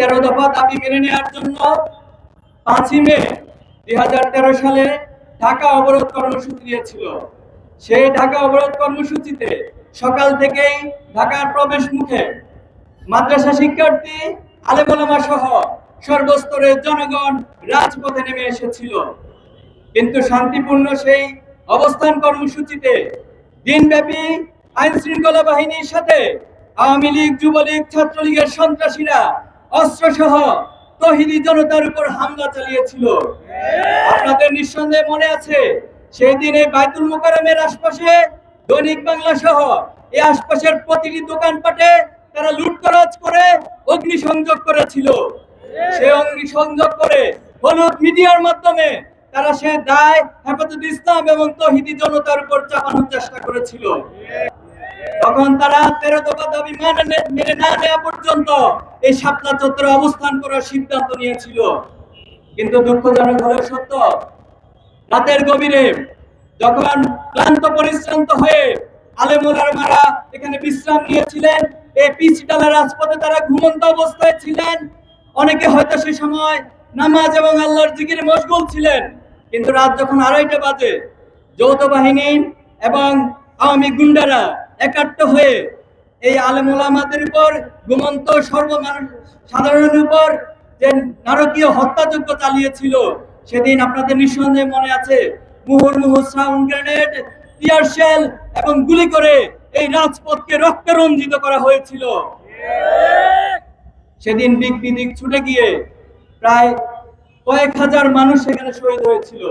13 দফা দাবি মেনে নেওয়ার জন্য 5ই মে 2013 সালে ঢাকা অবরোধ কর্মসূচি দিয়েছিল। সেই ঢাকা অবরোধ কর্মসূচিতে সকাল থেকেই ঢাকার প্রবেশ মুখে মাদ্রাসা শিক্ষার্থী, আলেম ওলামা সহ সর্বস্তরের জনগণ রাজপথে নেমে এসেছিল। কিন্তু শান্তিপূর্ণ সেই অবস্থান কর্মসূচিতে দিনব্যাপী আইন শৃঙ্খলা বাহিনীর সাথে আওয়ামী লীগ, যুবলীগ, ছাত্রলীগের সন্ত্রাসীরা অস্ত্রসহ তৌহিদি জনতার উপর হামলা চালিয়েছিল। আপনাদের নিঃসন্দেহে মনে আছে, সেই দিন এই বাইতুল মোকাররমের আশপাশে, দৈনিক বাংলা সহ এই আশপাশের প্রতিটি দোকানপাটে তারা লুটতরাজ করে অগ্নিসংযোগ করেছিল। সে অগ্নিসংযোগ করে হলুদ মিডিয়ার মাধ্যমে তারা সে দায় হেফাজত ইসলাম এবং তৌহিদি জনতার উপর চাপানোর চেষ্টা করেছিল। তখন তারা 13 দফা দাবি মেনে না নেওয়া পর্যন্ত এই শাপলা চত্বরে অবস্থান করার সিদ্ধান্ত নিয়েছিল। কিন্তু দুঃখজনক হলেও সত্য, রাতের গভীরে যখন ক্লান্ত পরিশ্রান্ত হয়ে আলেম ওলামারা এখানে বিশ্রাম নিয়েছিলেন, এই পিচডালা রাজপথে তারা ঘুমন্ত অবস্থায় ছিলেন। অনেকে হয়তো সে সময় নামাজ এবং আল্লাহর জিকিরে মশগুল ছিলেন। কিন্তু রাত যখন 2:30 বাজে, যৌথ বাহিনী এবং আওয়ামী গুন্ডারা একাট্ট হয়ে এই আলেম ওলামাদের উপর, ঘুমন্ত সাধারণের উপর যে নারকীয় হত্যাযজ্ঞ চালিয়েছিল, সেদিন আপনাদের নিঃসন্দেহে মনে আছে, মুহুর্মুহু সাউন্ড গ্রেনেড, টিয়ার শেল এবং গুলি করে এই রাজপথকে রক্তে রঞ্জিত করা হয়েছিল। সেদিন দিক বিদিক ছুটে গিয়ে প্রায় কয়েক হাজার মানুষ সেখানে শহীদ হয়েছিল।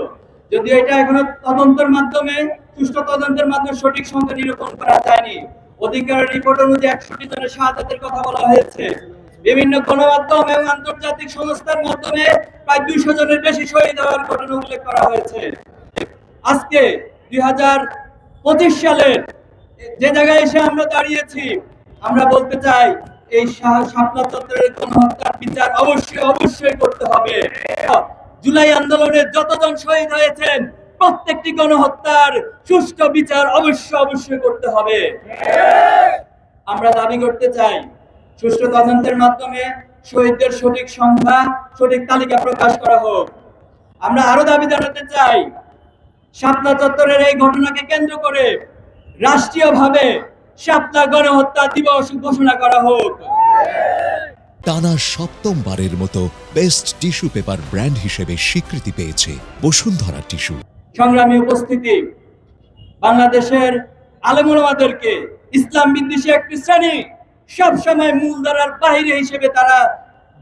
যদিও এটা এখনো তদন্তের মাধ্যমে, সুষ্ঠু তদন্তের মাধ্যমে সঠিক সংখ্যা নিরূপণ করা যায়নি। অধিকার রিপোর্ট অনুযায়ী 61 জনের শাহাদাতের কথা বলা হয়েছে। বিভিন্ন গণমাধ্যম এবং আন্তর্জাতিক সংস্থার মাধ্যমে প্রায় 200 জনের বেশি শহীদ হওয়ার ঘটনা উল্লেখ করা হয়েছে। আজকে 2025 সালের যে জায়গায় এসে আমরা দাঁড়িয়েছি, আমরা বলতে চাই এই শাপলা চত্বরের গণহত্যার বিচার অবশ্যই করতে হবে। জুলাই আন্দোলনে যতজন শহীদ হয়েছেন, প্রত্যেকটি গণহত্যার সুষ্ঠু বিচার অবশ্যই করতে হবে। আমরা দাবি করতে চাই সুষ্ঠু তদন্তের মাধ্যমে শহীদদের সঠিক সংখ্যা, সঠিক তালিকা প্রকাশ করা হোক। আমরা আরো দাবি জানাতে চাই, শাপলা চত্বরের এই ঘটনাকে কেন্দ্র করে রাষ্ট্রীয়ভাবে শাপলা গণহত্যা দিবস ঘোষণা করা হোক। টানা 7মবারের মতো বেস্ট টিস্যু পেপার ব্র্যান্ড হিসেবে স্বীকৃতি পেয়েছে বসুন্ধরা টিস্যু। সংগ্রামী উপস্থিতি, বাংলাদেশের আলেম ওলামাদেরকে ইসলাম বিদ্বেষী একটি শ্রেণী সবসময় মূলধারার বাহিরে হিসেবে তারা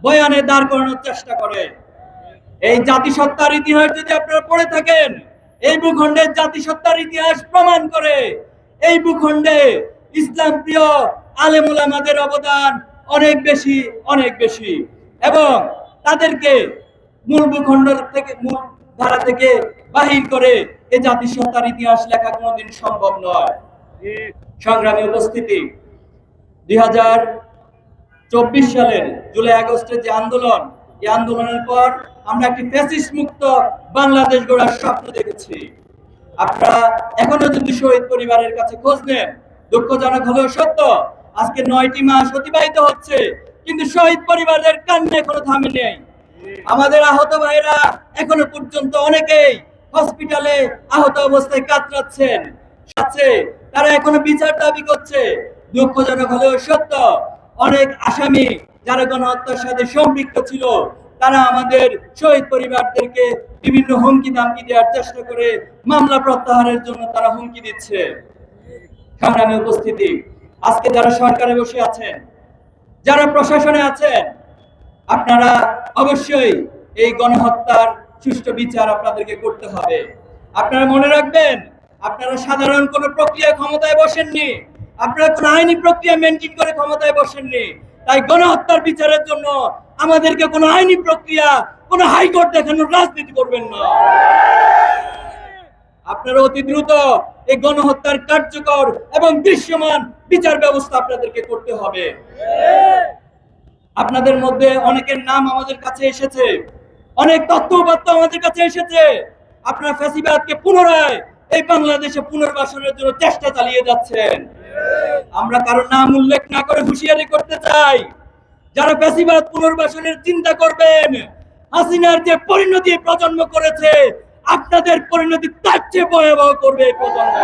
বয়ানে দাঁড় করানোর চেষ্টা করে। এই জাতিসত্তার ইতিহাস যদি আপনারা পড়ে থাকেন, এই ভূখণ্ডের জাতিসত্তার ইতিহাস প্রমাণ করে এই ভূখণ্ডে ইসলাম প্রিয় আলেম ওলামাদের অবদান অনেক বেশি, এবং তাদেরকে মূল ভূখণ্ড থেকে, মূল ধারা থেকে বাহির করে এই জাতিসত্তার ইতিহাস লেখা কোনোদিন সম্ভব নয়। সংগ্রামী উপস্থিতি, 2024 সালের জুলাই আগস্টের যে আন্দোলন, এই আন্দোলনের পর আমরা একটি ফ্যাসিস্ট মুক্ত বাংলাদেশ গড়ার স্বপ্ন দেখেছি। আপনারা এখনো যদি শহীদ পরিবারের কাছে খোঁজ নেন, দুঃখজনক হলেও সত্য, আজকে 9টি মাস অতিবাহিত হচ্ছে, কিন্তু শহীদ পরিবারের কান্না এখনো থামে নেই। আমাদের আহত ভাইরা এখনো পর্যন্ত অনেকেই হসপিটালে আহত অবস্থায় কাতরাচ্ছেন, তারা এখনো বিচার দাবি করছে। দুঃখজনক হলেও সত্য, অনেক আসামি যারা গণহত্যার সাথে সম্পৃক্ত ছিল, তারা আমাদের শহীদ পরিবারদেরকে বিভিন্ন হুমকি ধামকি দেওয়ার চেষ্টা করে মামলা প্রত্যাহারের জন্য তারা হুমকি দিচ্ছে। সংগ্রামী উপস্থিতি, আজকে যারা সরকারে বসে আছেন, যারা প্রশাসনে আছেন, আপনারা অবশ্যই এই গণহত্যার সুষ্ঠু বিচার আপনাদেরকে করতে হবে। আপনারা মনে রাখবেন, আপনারা সাধারণ কোন প্রক্রিয়া ক্ষমতায় বসেননি, আপনারা কোন আইনি প্রক্রিয়া মেনটেন করে ক্ষমতায় বসেননি। তাই গণহত্যার বিচারের জন্য আমাদেরকে কোন আইনি প্রক্রিয়া, কোন হাইকোর্ট দেখানোর রাজনীতি করবেন না। আপনারা অতি দ্রুত এই গণহত্যার কার্যকর এবং দৃশ্যমান বিচার ব্যবস্থা আপনাদেরকে করতে হবে। আপনাদের মধ্যে অনেকের নাম আমাদের কাছে এসেছে, অনেক তথ্য আমাদের কাছে এসেছে। আপনারা ফ্যাসিবাদকে পুনরায় এই বাংলাদেশে পুনর্বাসনের জন্য চেষ্টা চালিয়ে যাচ্ছেন। আমরা কারো নাম উল্লেখ না করে হুঁশিয়ারি করতে চাই, যারা ফ্যাসিবাদ পুনর্বাসনের চিন্তা করবেন, হাসিনার যে পরিণতি এই প্রজন্ম করেছে, আপনাদের পরিণতি তার চেয়ে ভয়াবহ করবে এই প্রজন্ম।